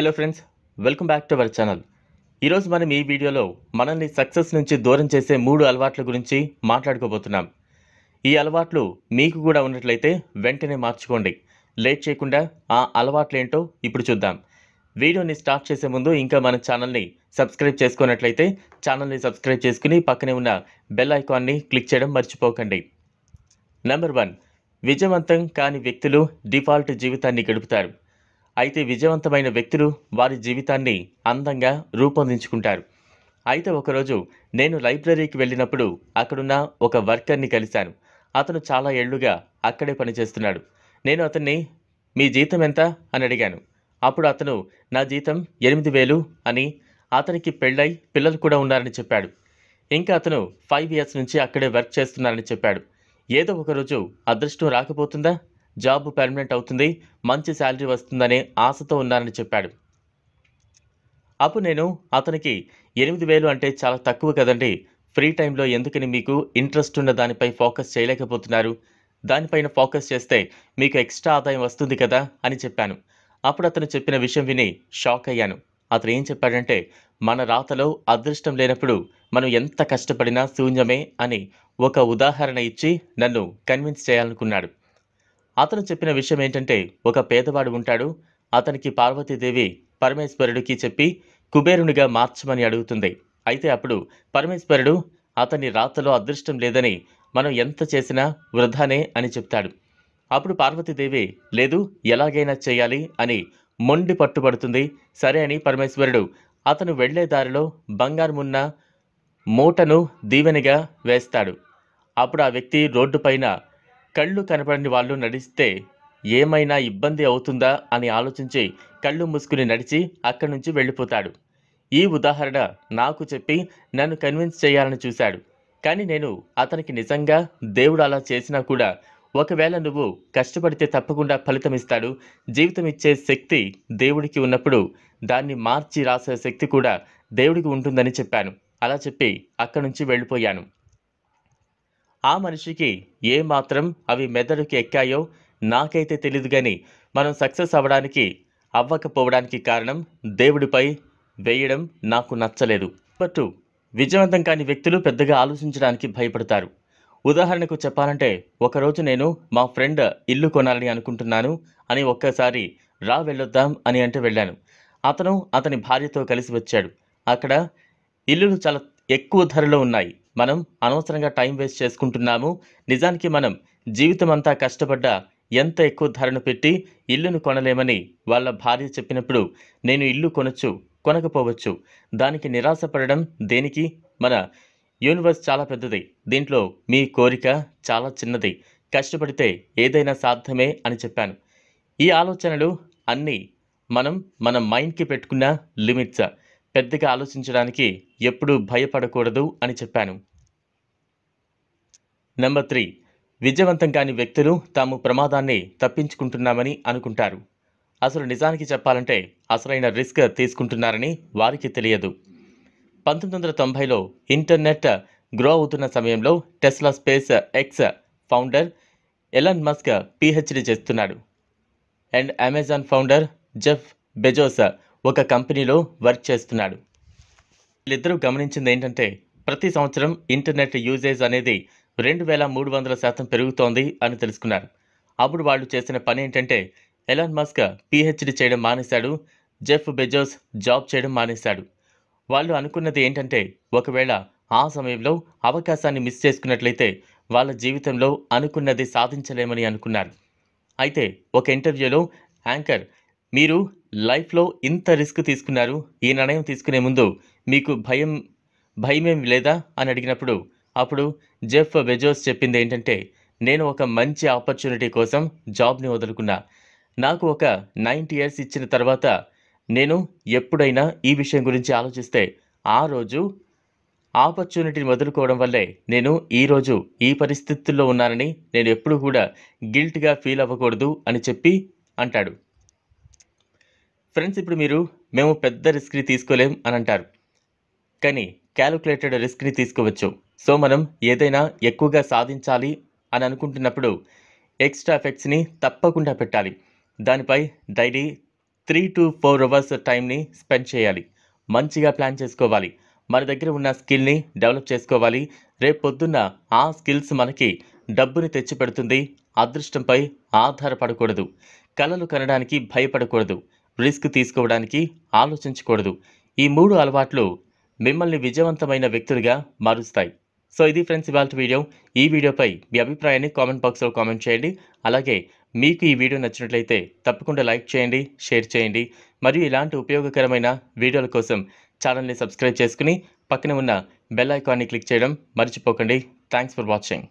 Hello friends, welcome back to our channel. ఈరోజు మనం ఈ వీడియోలో మనల్ని సక్సెస్ నుంచి దూరం చేసే 3 అలవాట్ల గురించి మాట్లాడుకోబోతున్నాం. ఈ అలవాట్లు మీకు కూడా ఉన్నట్లయితే వెంటనే మార్చుకోండి. లేట్ చేయకుండా ఆ అలవాట్లేంటో ఇప్పుడు చూద్దాం. వీడియోని స్టార్ట్ చేసే ముందు ఇంకా మన ఛానల్ని సబ్స్క్రైబ్ చేసుకున్నట్లయితే ఛానల్ని సబ్స్క్రైబ్ చేసుకుని పక్కనే ఉన్న బెల్ ఐకాన్ని క్లిక్ చేయడం మర్చిపోకండి. నెంబర్ 1, విజయవంతం కాని వ్యక్తులు డిఫాల్ట్ జీవితాన్ని గడుపుతారు. అయితే విజయవంతమైన వ్యక్తులు వారి జీవితాన్ని అందంగా రూపొందించుకుంటారు. అయితే ఒకరోజు నేను లైబ్రరీకి వెళ్ళినప్పుడు అక్కడున్న ఒక వర్కర్ని కలిశాను. అతను చాలా ఏళ్లుగా అక్కడే పనిచేస్తున్నాడు. నేను అతన్ని మీ జీతం ఎంత అని అడిగాను. అప్పుడు అతను నా జీతం 8,000 అని, అతనికి పెళ్ళై పిల్లలు కూడా ఉన్నారని చెప్పాడు. ఇంకా అతను 5 years నుంచి అక్కడే వర్క్ చేస్తున్నారని చెప్పాడు. ఏదో ఒకరోజు అదృష్టం రాకపోతుందా, జాబ్ పర్మనెంట్ అవుతుంది, మంచి శాలరీ వస్తుందనే ఆశతో ఉన్నానని చెప్పాడు. అప్పుడు నేను అతనికి 8,000 అంటే చాలా తక్కువ కదండి, ఫ్రీ టైంలో ఎందుకని మీకు ఇంట్రెస్ట్ ఉన్న దానిపై ఫోకస్ చేయలేకపోతున్నారు, దానిపైన ఫోకస్ చేస్తే మీకు ఎక్స్ట్రా ఆదాయం వస్తుంది కదా అని చెప్పాను. అప్పుడు అతను చెప్పిన విషయం విని షాక్ అయ్యాను. అతను ఏం చెప్పాడంటే, మన రాతలో అదృష్టం లేనప్పుడు మనం ఎంత కష్టపడినా శూన్యమే అని ఒక ఉదాహరణ ఇచ్చి నన్ను కన్విన్స్ చేయాలనుకున్నాడు. అతను చెప్పిన విషయం ఏంటంటే, ఒక పేదవాడు ఉంటాడు. అతనికి పార్వతీదేవి పరమేశ్వరుడికి చెప్పి కుబేరునిగా మార్చమని అడుగుతుంది. అయితే అప్పుడు పరమేశ్వరుడు అతని రాతలో అదృష్టం లేదని, మనం ఎంత చేసినా వృధానే అని చెప్తాడు. అప్పుడు పార్వతీదేవి లేదు, ఎలాగైనా చేయాలి అని మొండి పట్టుబడుతుంది. సరే అని పరమేశ్వరుడు అతను వెళ్లే దారిలో బంగారమున్న మూటను దీవెనగా వేస్తాడు. అప్పుడు ఆ వ్యక్తి రోడ్డుపైన కళ్ళు కనపడని వాళ్ళు నడిస్తే ఏమైనా ఇబ్బంది అవుతుందా అని ఆలోచించి కళ్ళు మూసుకుని నడిచి అక్కడి నుంచి వెళ్ళిపోతాడు. ఈ ఉదాహరణ నాకు చెప్పి నన్ను కన్విన్స్ చేయాలని చూశాడు. కానీ నేను అతనికి నిజంగా దేవుడు అలా చేసినా కూడా, ఒకవేళ నువ్వు కష్టపడితే తప్పకుండా ఫలితం ఇస్తాడు, జీవితం ఇచ్చే శక్తి దేవుడికి ఉన్నప్పుడు దాన్ని మార్చి రాసే శక్తి కూడా దేవుడికి ఉంటుందని చెప్పాను. అలా చెప్పి అక్కడి నుంచి వెళ్ళిపోయాను. ఆ మనిషికి ఏ మాత్రం అవి మెదడుకి ఎక్కాయో నాకైతే తెలియదు, కానీ మనం సక్సెస్ అవ్వకపోవడానికి కారణం దేవుడిపై వేయడం నాకు నచ్చలేదు. బట్ విజయవంతం కాని వ్యక్తులు పెద్దగా ఆలోచించడానికి భయపడతారు. ఉదాహరణకు చెప్పాలంటే, ఒకరోజు నేను మా ఫ్రెండ్ ఇల్లు కొనాలని అనుకుంటున్నాను అని ఒక్కసారి వెళ్ళొద్దాం అని అంటే వెళ్ళాను. అతను అతని భార్యతో కలిసి వచ్చాడు. అక్కడ ఇల్లులు చాలా ఎక్కువ ధరలో ఉన్నాయి. మనం అనవసరంగా టైం వేస్ట్ చేసుకుంటున్నాము. నిజానికి మనం జీవితం అంతా కష్టపడ్డా ఎంత ఎక్కువ ధరను పెట్టి ఇల్లును కొనలేమని వాళ్ళ భార్య చెప్పినప్పుడు, నేను ఇల్లు కొనొచ్చు, కొనకపోవచ్చు, దానికి నిరాశపడడం దేనికి, మన యూనివర్స్ చాలా పెద్దది, దీంట్లో మీ కోరిక చాలా చిన్నది, కష్టపడితే ఏదైనా సాధ్యమే అని చెప్పాను. ఈ ఆలోచనలు అన్నీ మనం మన మైండ్కి పెట్టుకున్న లిమిట్స్. పెద్దగా ఆలోచించడానికి ఎప్పుడూ భయపడకూడదు అని చెప్పాను. నెంబర్ 3, విజయవంతం కాని వ్యక్తులు తాము ప్రమాదాన్ని తప్పించుకుంటున్నామని అనుకుంటారు. అసలు నిజానికి చెప్పాలంటే అసలైన రిస్క్ తీసుకుంటున్నారని వారికి తెలియదు. 1990లో ఇంటర్నెట్ గ్రో అవుతున్న సమయంలో Tesla SpaceX founder Elon Musk PhD చేస్తున్నాడు. And Amazon founder Jeff Bezos ఒక కంపెనీలో వర్క్ చేస్తున్నాడు. వీళ్ళిద్దరూ గమనించింది ఏంటంటే, ప్రతి సంవత్సరం ఇంటర్నెట్ యూజేజ్ అనేది 2,300% పెరుగుతోంది అని తెలుసుకున్నారు. అప్పుడు వాళ్ళు చేసిన పని ఏంటంటే, ఎలాన్ మస్క్ పిహెచ్డి చేయడం మానేశాడు, జెఫ్ బెజోస్ జాబ్ చేయడం మానేశాడు. వాళ్ళు అనుకున్నది ఏంటంటే, ఒకవేళ ఆ సమయంలో అవకాశాన్ని మిస్ చేసుకున్నట్లయితే వాళ్ళ జీవితంలో అనుకున్నది సాధించలేమని అనుకున్నారు. అయితే ఒక ఇంటర్వ్యూలో యాంకర్, మీరు లైఫ్లో ఇంత రిస్క్ తీసుకున్నారు, ఈ నిర్ణయం తీసుకునే ముందు మీకు భయమేం లేదా అని అడిగినప్పుడు, అప్పుడు జెఫ్ బెజోస్ చెప్పింది ఏంటంటే, నేను ఒక మంచి ఆపర్చునిటీ కోసం జాబ్ని వదులుకున్నా. నాకు ఒక 90 years ఇచ్చిన తర్వాత నేను ఎప్పుడైనా ఈ విషయం గురించి ఆలోచిస్తే, ఆ రోజు ఆపర్చునిటీని వదులుకోవడం వల్లే నేను ఈరోజు ఈ పరిస్థితుల్లో ఉన్నానని నేను ఎప్పుడు కూడా గిల్ట్గా ఫీల్ అవ్వకూడదు అని చెప్పి అంటాడు. ఫ్రెండ్స్, ఇప్పుడు మేము పెద్ద రిస్క్ని తీసుకోలేం అని అంటారు, కానీ క్యాలిక్యులేటెడ్ రిస్క్ని తీసుకోవచ్చు. సో మనం ఏదైనా ఎక్కువగా సాధించాలి అని అనుకుంటున్నప్పుడు ఎక్స్ట్రా ఎఫెక్ట్స్ని తప్పకుండా పెట్టాలి. దానిపై డైలీ 3 to 4 అవర్స్ టైంని స్పెండ్ చేయాలి. మంచిగా ప్లాన్ చేసుకోవాలి. మన దగ్గర ఉన్న స్కిల్‌ని డెవలప్ చేసుకోవాలి. రేపు పొద్దున్న ఆ స్కిల్స్ మనకి డబ్బుని తెచ్చిపెడుతుంది. అదృష్టంపై ఆధారపడకూడదు. కలలు కనడానికి భయపడకూడదు. రిస్క్ తీసుకోవడానికి ఆలోచించకూడదు. ఈ 3 అలవాట్లు మిమ్మల్ని విజయవంతమైన వ్యక్తులుగా మారుస్తాయి. సో ఇది ఫ్రెండ్స్ ఇవాల్టి వీడియో. ఈ వీడియోపై మీ అభిప్రాయాన్ని కామెంట్ బాక్స్‌లో కామెంట్ చేయండి. అలాగే మీకు ఈ వీడియో నచ్చినట్లయితే తప్పకుండా లైక్ చేయండి, షేర్ చేయండి. మరియు ఇలాంటి ఉపయోగకరమైన వీడియోల కోసం ఛానల్‌ని సబ్స్క్రైబ్ చేసుకుని పక్కన ఉన్న బెల్ ఐకాన్ని క్లిక్ చేయడం మర్చిపోకండి. Thanks for watching.